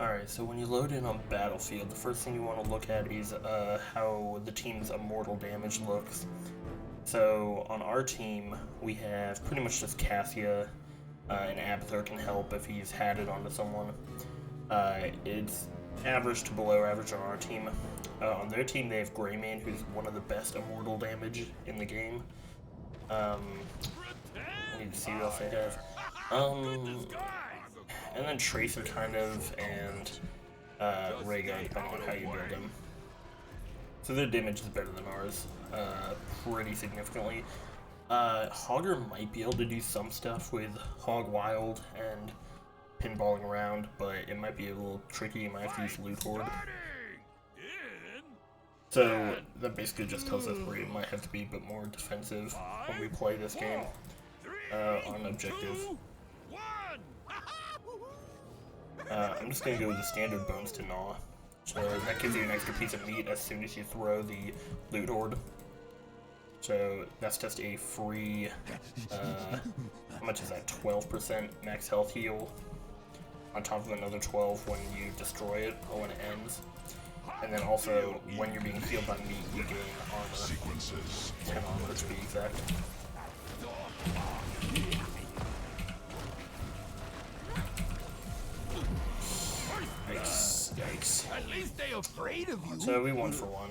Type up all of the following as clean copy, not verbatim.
Alright, so when you load in on Battlefield, the first thing you want to look at is how the team's immortal damage looks. So on our team, we have pretty much just Cassia, and Abathur can help if he's had it onto someone. It's average to below average on our team. On their team, they have Greymane, who's one of the best immortal damage in the game. I need to see what else they have. And then Tracer kind of, and Rhaegar, depending on how you build them. So their damage is better than ours, pretty significantly. Hogger might be able to do some stuff with Hog Wild and pinballing around, but it might be a little tricky. You might have to use Loot Horde. So that basically just tells us we might have to be a bit more defensive when we play this game on objective. I'm just going to go with the standard bones to gnaw. So that gives you an extra piece of meat as soon as you throw the Loot Horde. So that's just a free, how much is that, 12% max health heal, on top of another 12 when you destroy it, or when it ends. And then also, when you're being healed by meat, you gain armor. 10 armor to be exact. Yikes. At least they afraid of you. So we won for one.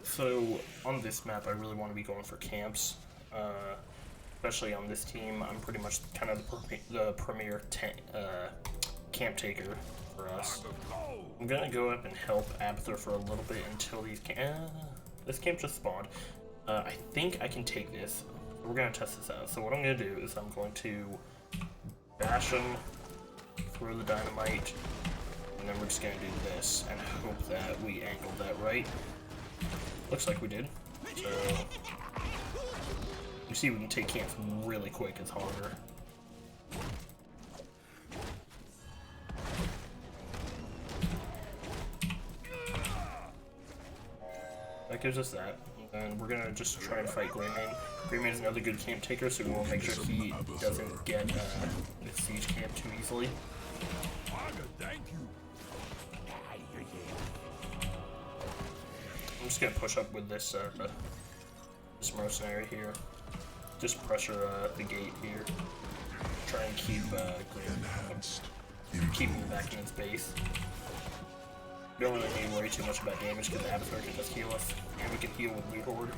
So on this map, I really want to be going for camps. Especially on this team, I'm pretty much kind of the premier camp taker for us. I'm gonna go up and help Abathur for a little bit until these this camp just spawned. I think I can take this. We're gonna test this out. So what I'm gonna do is I'm going to bash him, throw the dynamite, and then we're just gonna do this and hope that we angled that right. Looks like we did. So you see we can take camps really quick as Hogger. That gives us that. And we're gonna just try to fight Greymane. Greymane is another good camp taker, so we want to make sure he doesn't get the siege camp too easily. I'm just gonna push up with this this mercenary here. Just pressure the gate here. Try and keep keep him back in his base. We don't really need to worry too much about damage because Abathur can just heal us, and we can heal with Loot Horde.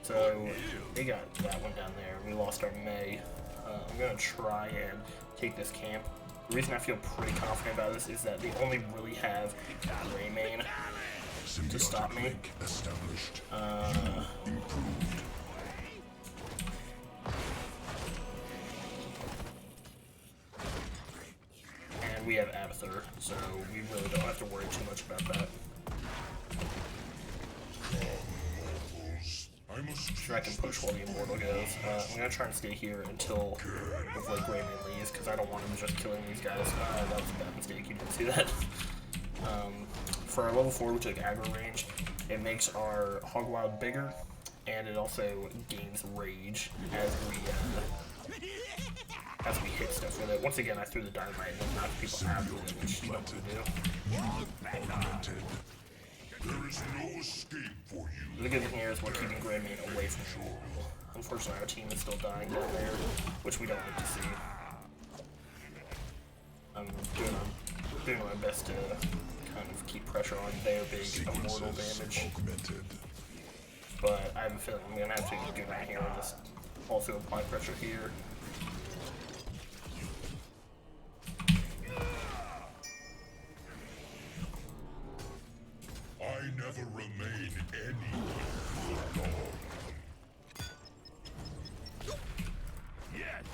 So they got that one down there. We lost our May. I'm gonna try and take this camp. The reason I feel pretty confident about this is that they only really have Greymane to stop me. And we have Abathur, so we really don't have to worry too much about that. Sure, I can push while the Immortal goes. I'm gonna try and stay here until hopefully Greymane leaves, because I don't want him just killing these guys. That was a bad mistake, you didn't see that. For our level 4, we took aggro range. It makes our Hog Wild bigger, and it also gains rage as we hit stuff with it. Once again, I threw the dynamite and then knocked people out with it, which you don't want to do. There is no escape for you. The good thing here is we're keeping Greymane away from shore. Unfortunately, our team is still dying down there, which we don't like to see. I'm doing my best to kind of keep pressure on their big immortal damage. But I have a feeling I'm gonna have to do that here and just also apply pressure here. I never remain any long. Yes.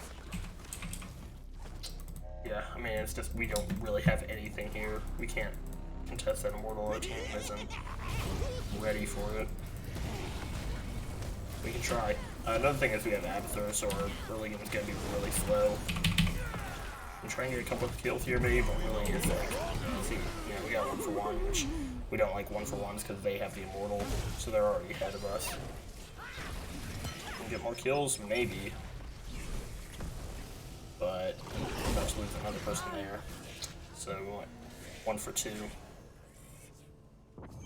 Yeah, I mean, it's just we don't really have anything here. We can't contest that immortal. Our team isn't ready for it. We can try. Another thing is we have Abathur, so our early game is going to be really slow. I'm trying to get a couple of kills here, maybe, but really it's like, see, you know, we got 1-for-1, which we don't like 1-for-1s because they have the immortal, so they're already ahead of us. Can we get more kills? Maybe. but we're about to lose another person there. So we went 1 for 2.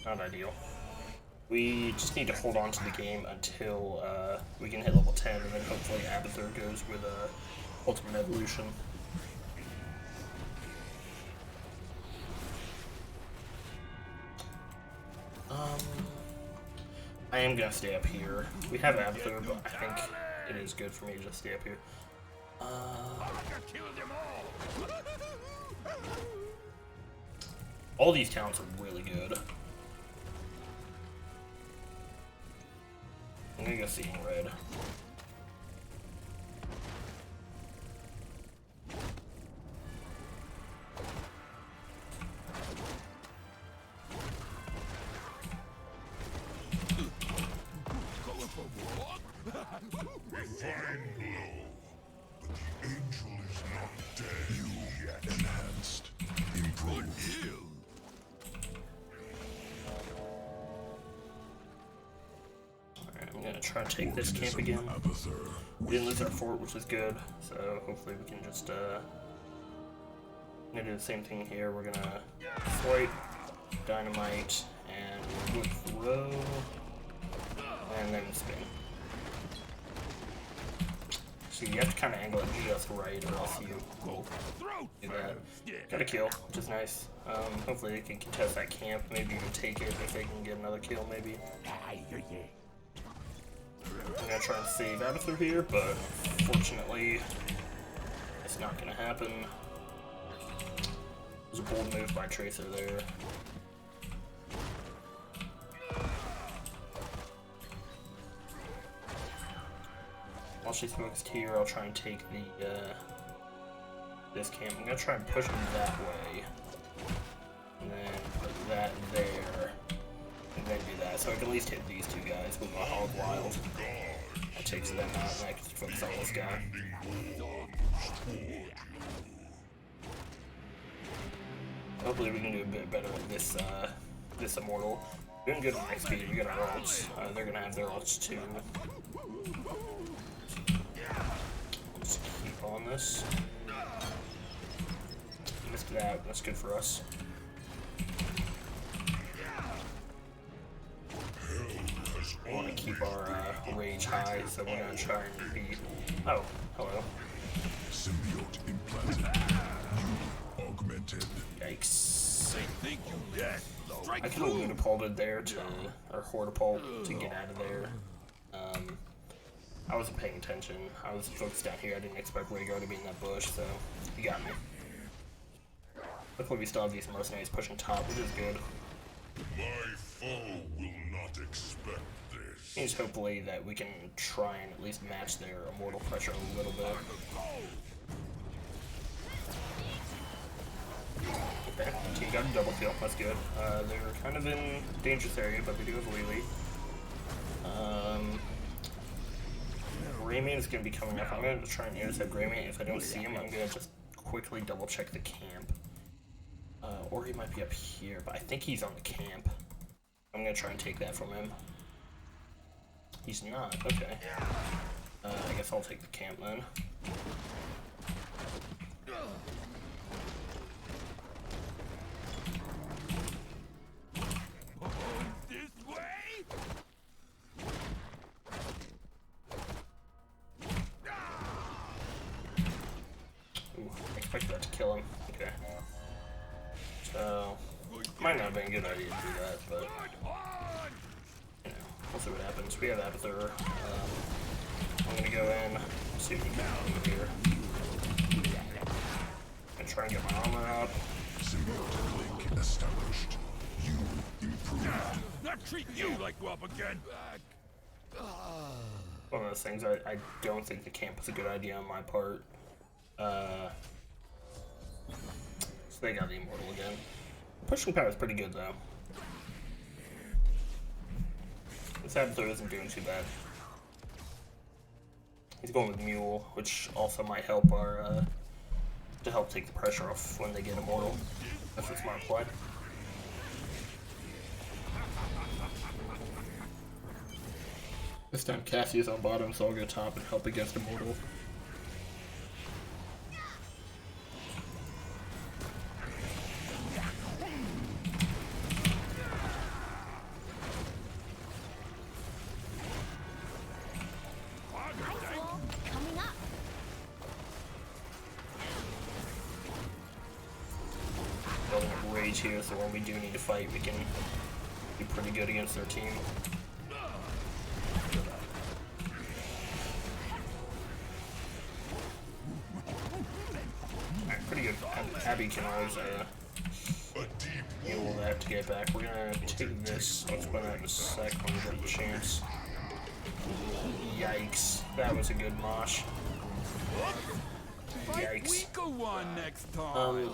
Not ideal. We just need to hold on to the game until we can hit level 10, and then hopefully Abathur goes with Ultimate Evolution. I am gonna stay up here. We have Abathur, but I think it is good for me to just stay up here. All these talents are really good. I'm gonna go Seeing Red. Fine blow. But the angel is not dead. You yet enhanced. Improved. Alright, I'm gonna try to take this camp again. We didn't lose our fort, which is good, so hopefully we can just I'm gonna do the same thing here. We're gonna swipe, dynamite, and wood throw, and then spin. So you have to kind of angle it just right, or else you will do that. Got a kill, which is nice. Hopefully they can contest that camp, maybe even take it if they can get another kill, maybe. I'm gonna try and save Abathur here, but fortunately, it's not gonna happen. It was a bold move by Tracer there. While she's focused here, I'll try and take the this camp. I'm gonna try and push him that way, and then put that there, and then do that. So I can at least hit these two guys with my Hog Wild. That takes them out, and I can focus on this guy. Hopefully we can do a bit better with this this Immortal. Doing good with XP. We got our ults. They're gonna have their ults too. Let's keep on this. Missed that. That's good for us. We want to keep our rage high, so we're gonna try and be. Oh, hello. Symbiote implanted. You augmented. Yikes. They think you dead. I could have Lunapulted there to, or Hortipult to get out of there. I wasn't paying attention. I was focused down here. I didn't expect Rhaegar to be in that bush, so he got me. Luckily we still have these mercenaries pushing top, which is good. My foe will not expect this. Means hopefully that we can try and at least match their immortal pressure a little bit. Okay, team got a double kill, that's good. They're kind of in dangerous area, but they do have Lily. Greymane is going to be coming up. I'm going to try and intercept Greymane. If I don't see him, I'm going to just quickly double check the camp. Or he might be up here, but I think he's on the camp. I'm going to try and take that from him. He's not, okay. I guess I'll take the camp then. Ooh, I expected that to kill him. Okay. So, might not have been a good idea to do that, but you know, we'll see what happens. We have Abathur. I'm gonna go in, see if we can move here. And try and get my armor up. Symbiotic link established. You improved. Not treat you like whelp again. One of those things, I don't think the camp is a good idea on my part. So they got the Immortal again. Pushing power is pretty good though. This Abathur isn't doing too bad. He's going with Mule, which also might help our to help take the pressure off when they get Immortal. That's a smart play. This time Cassie's on bottom, so I'll go top and help against Immortal. enemies here, so when we do need to fight, we can be pretty good against their team. Alright, pretty good. Abby can always heal that to get back. We're gonna take this. I'll explain that in a sec when we get the chance. Yikes. That was a good mosh. Yikes. Weaker one next time.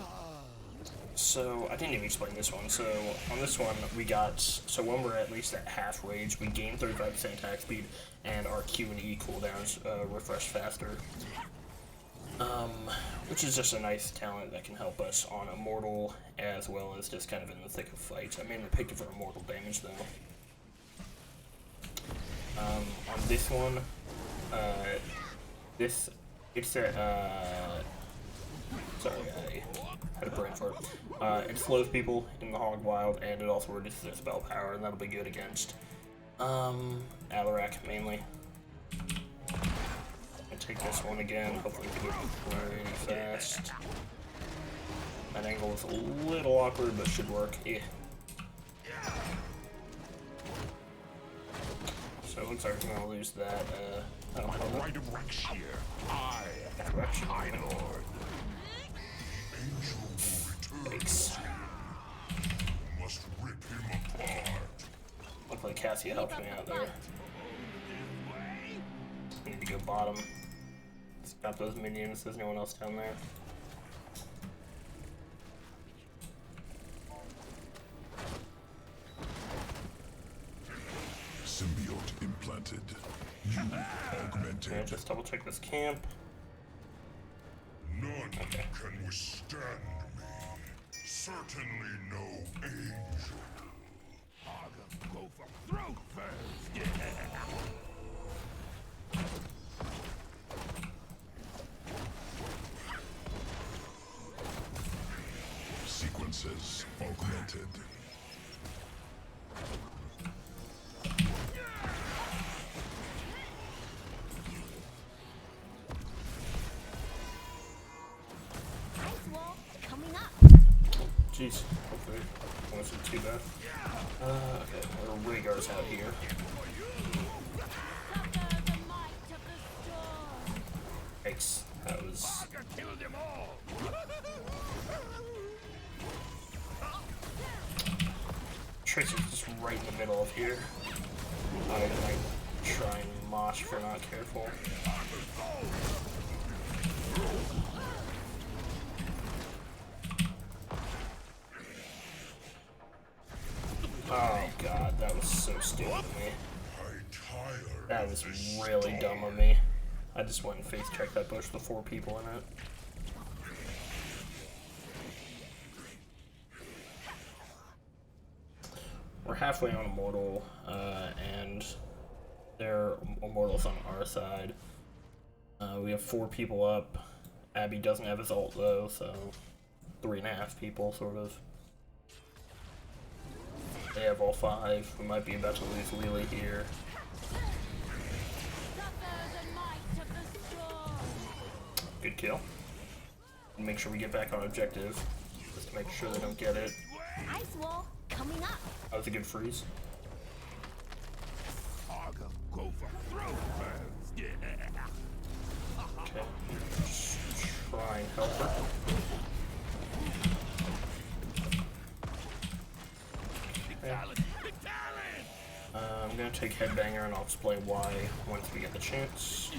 So I didn't even explain this one. So on this one we got, so when we're at least at half rage, we gain 35% attack speed and our Q and E cooldowns refresh faster. Which is just a nice talent that can help us on Immortal as well as just kind of in the thick of fights. I mainly picked it for Immortal damage though. On this one, it's a, sorry, I had a brain fart. It slows people in the Hog Wild, and it also reduces their spell power, and that'll be good against, Alarak, mainly. And take this one again, hopefully we can do it pretty fast. That angle is a little awkward, but should work. Yeah. So it looks like we're gonna lose that, I don't know. Right of ranks here. I Direction. High Lord. Thanks. Must rip him apart. Look like Cassia helped me out there. I need to go bottom. Stop those minions, there's no one else down there. Symbiote implanted. You augmented. Okay, just double check this camp. None can withstand me. Certainly no angel. Hogger, go for throat first. Yeah. Sequences augmented. Jeez, hopefully it wasn't too bad. Okay, our Rhaegar's out here. Yikes, that was... Hogger killed them all. Tracer's just right in the middle of here. I might try and mosh if we're not careful. Oh god, that was so stupid of me. That was really dumb of me. I just went and face checked that bush with 4 people in it. We're halfway on Immortal, and they're Immortals on our side. We have 4 people up. Abby doesn't have his ult though, so 3.5 people, sort of. They have all 5. We might be about to lose Lily here. Good kill. And make sure we get back on objective, just to make sure they don't get it. Ice wall coming up. That was a good freeze. Hogger, go for throat first. Yeah. Okay, just try and help her. I'm gonna take Headbanger and I'll explain why once we get the chance.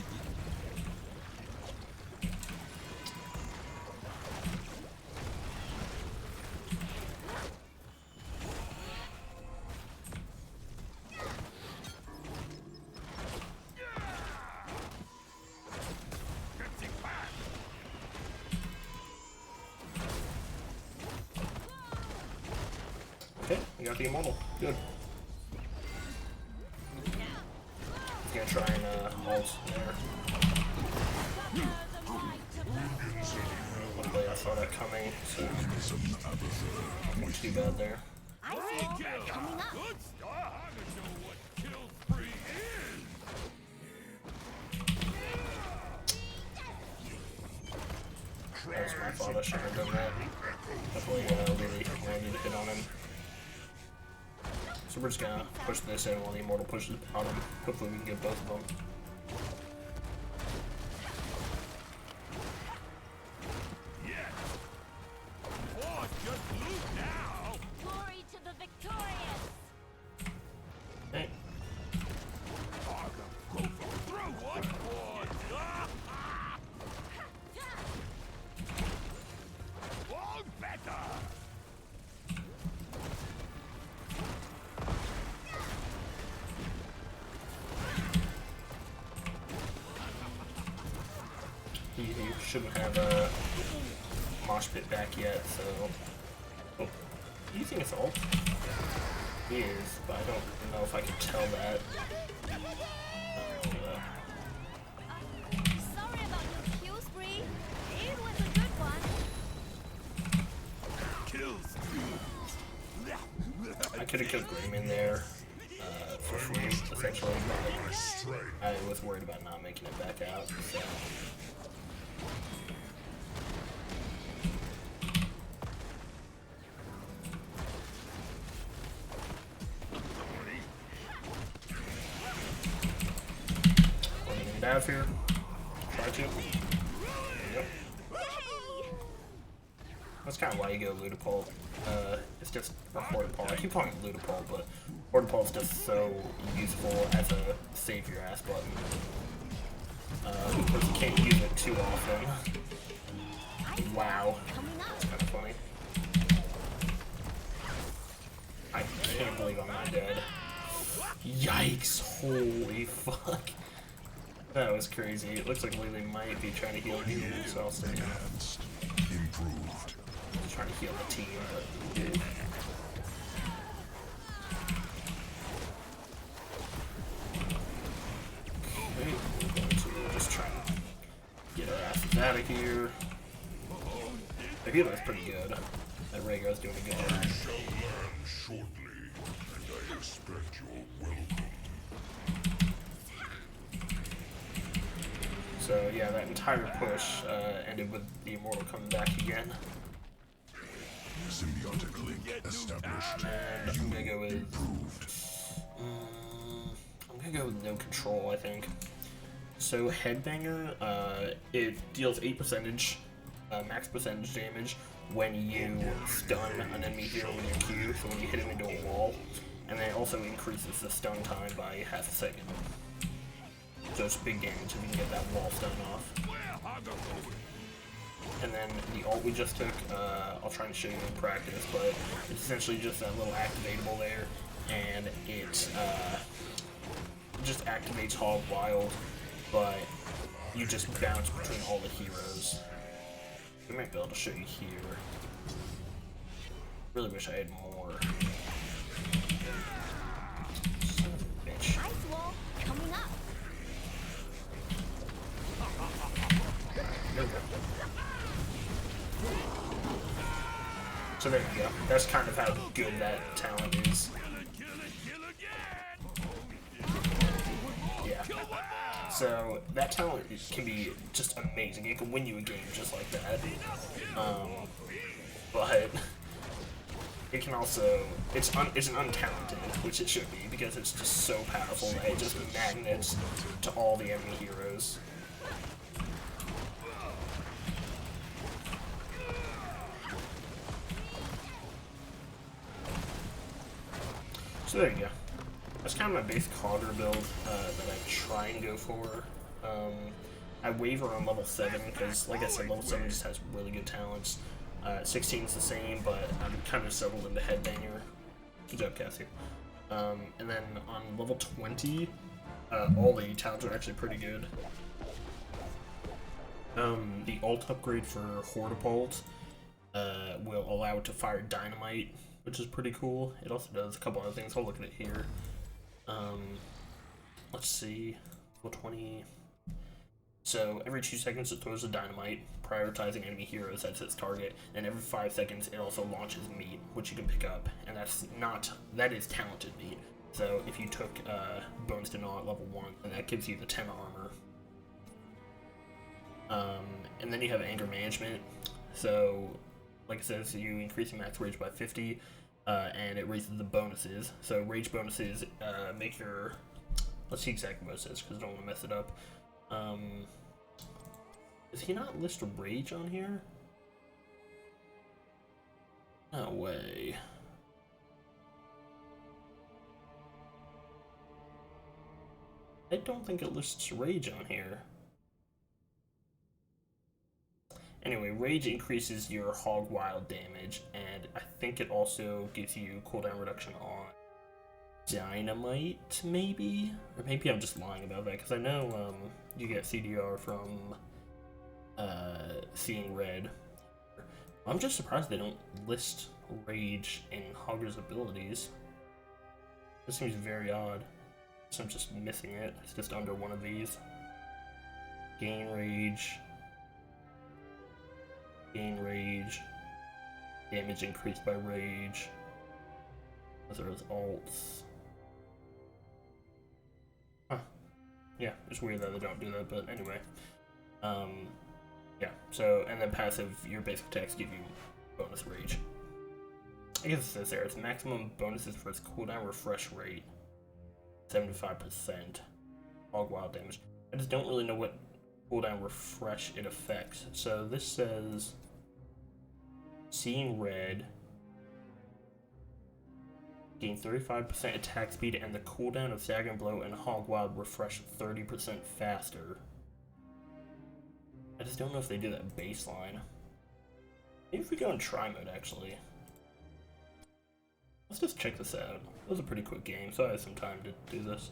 Okay, we got the Immortal. Good. Gonna try and ult there. Luckily I saw that coming, so not too bad there. Ice wall coming up. Good start. Hogger know what kill free is. That was my fault, I shouldn't have done that. Definitely really landed a hit on him. So we're just gonna push this in while the Immortal pushes on him. Hopefully we can get both of them. Yes. Oh, just loot now. Glory to the victorious. Hey. Hogger, go for throw one. All better. He shouldn't have a mosh pit back yet, so... Oh, do you think it's ult? He is, but I don't know if I can tell that. Sorry about your kill spree. It was a good one. Kills. I could have killed Grim in there for free, essentially, but I was worried about not making it back out, so... Out of here. Try to. Yep. That's kind of why you go Ludipole. It's just a Hortipole. I keep calling it Ludipole, but Hortipole is just so useful as a save your ass button. Because you can't use it too often. Wow. That's kind of funny. I can't believe I'm not dead. Yikes. Holy fuck. That was crazy. It looks like Lily might be trying to heal me, so I'll stay. Improved. He's trying to heal the team, but okay, we're going to just try to get our asses out of here. The healer's pretty good. That Rhaegar's doing a good job. Shall land shortly, and I expect your welcome. So yeah, that entire push ended with the Immortal coming back again. Symbiotic link established. And I'm gonna go with... I'm gonna go with no control, I think. So Headbanger, it deals 8% max percentage damage when you stun an enemy hero with your Q, so when you hit him into a wall. And then it also increases the stun time by half a second. So it's big damage if you can get that wall stun off. And then the ult we just took, I'll try and show you in practice, but it's essentially just that little activatable there, and it just activates Hog Wild, but you just bounce between all the heroes. I might be able to show you here. Really wish I had more. Son of a bitch. Ice wall coming up. There we go. So there you go. That's kind of how good that talent is. Yeah. So that talent can be just amazing. It can win you a game just like that. But it can also it's an untalented, which it should be, because it's just so powerful that it just magnets to all the enemy heroes. So there you go. That's kind of my basic Hogger build that I try and go for. I waver on level 7 because, like I said, level 7 just has really good talents. 16 is the same, but I'm kind of settled into Headbanger. Good job, Cassie. And then on level 20, all the talents are actually pretty good. The ult upgrade for Hortipole will allow it to fire dynamite, which is pretty cool. It also does a couple other things. I'll look at it here. Let's see, level 20. So every 2 seconds it throws a dynamite, prioritizing enemy heroes as its target, and every 5 seconds it also launches meat, which you can pick up, and that is talented meat. So if you took Bones to Gnaw at level 1, then that gives you the 10 armor. And then you have anger management. So like I said, so you increase your max rage by 50, and it raises the bonuses. So rage bonuses make your, let's see exactly what it says because I don't want to mess it up. Does he not list rage on here? No way. I don't think it lists rage on here. Anyway, rage increases your hog wild damage, and I think it also gives you cooldown reduction on dynamite, maybe? Or maybe I'm just lying about that, because I know you get CDR from seeing red. I'm just surprised they don't list rage in Hogger's abilities. This seems very odd. So I'm just missing it. It's just under one of these. Gain rage. Gain rage. Damage increased by rage. Those are his alts. Huh. Yeah, it's weird that they don't do that, but anyway. Yeah, so, and then passive, your basic attacks give you bonus rage. I guess it says there, its maximum bonuses for its cooldown refresh rate. 75%. Hog wild damage. I just don't really know what cooldown refresh it affects. So this says seeing red, gain 35% attack speed, and the cooldown of Staggering Blow and Hog Wild refresh 30% faster. I just don't know if they do that baseline. Maybe if we go in try mode, actually. Let's just check this out. It was a pretty quick game, so I had some time to do this.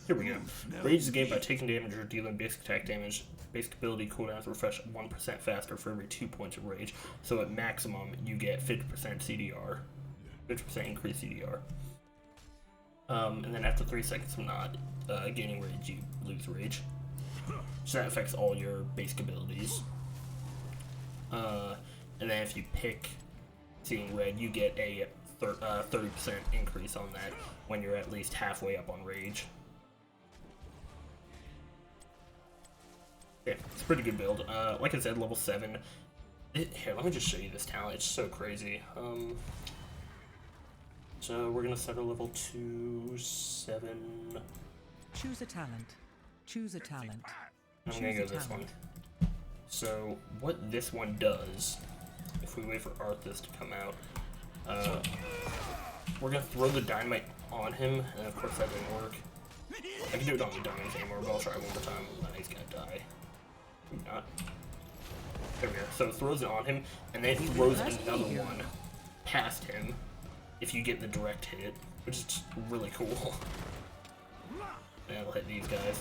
Here we go. Rage is gained by taking damage or dealing basic attack damage. Basic ability cooldowns refresh 1% faster for every 2 points of rage. So at maximum, you get 50% CDR. 50% increased CDR. And then after 3 seconds from not gaining rage, you lose rage. So that affects all your basic abilities. And then if you pick seeing red, you get a 30% increase on that when you're at least halfway up on rage. Yeah, it's a pretty good build. Like I said, level 7. Here, let me just show you this talent. It's so crazy. So we're gonna set a level 2, 7. Choose a talent. Choose a talent. I'm gonna go this one. So what this one does, if we wait for Arthas to come out, we're gonna throw the dynamite on him, and of course that didn't work. I can do it on the diamonds anymore, but I'll try one more time. Then he's gonna die. Maybe not. There we go. So it throws it on him, and then it throws another one past him if you get the direct hit, which is just really cool. And it'll hit these guys.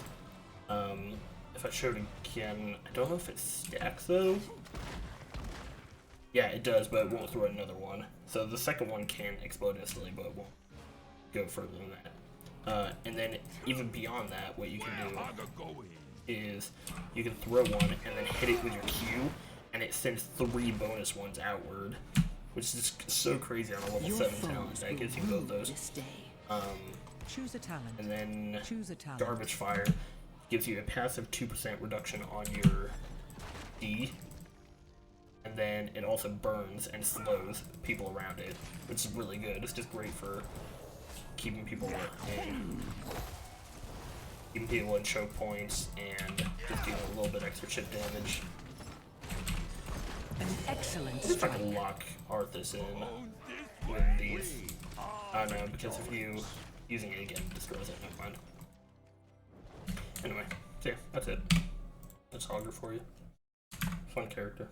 If I showed again, I don't know if it stacks though. Yeah, it does, but it won't throw another one. So the second one can explode instantly, but it won't go further than that. And then even beyond that, what you can do is you can throw one and then hit it with your Q, and it sends 3 bonus ones outward, which is just so crazy on a level 7 talent that gives you both those. Choose a talent. And then Choose a talent. Garbage Fire gives you a passive 2% reduction on your D, and then it also burns and slows people around it, which is really good. It's just great for keeping people in choke points and just dealing a little bit extra chip damage. An excellent If I strike. can lock Arthas in with these. I don't know, because if you using it again destroys it, never mind. Anyway, so yeah, that's it. That's Hogger for you. Fun character.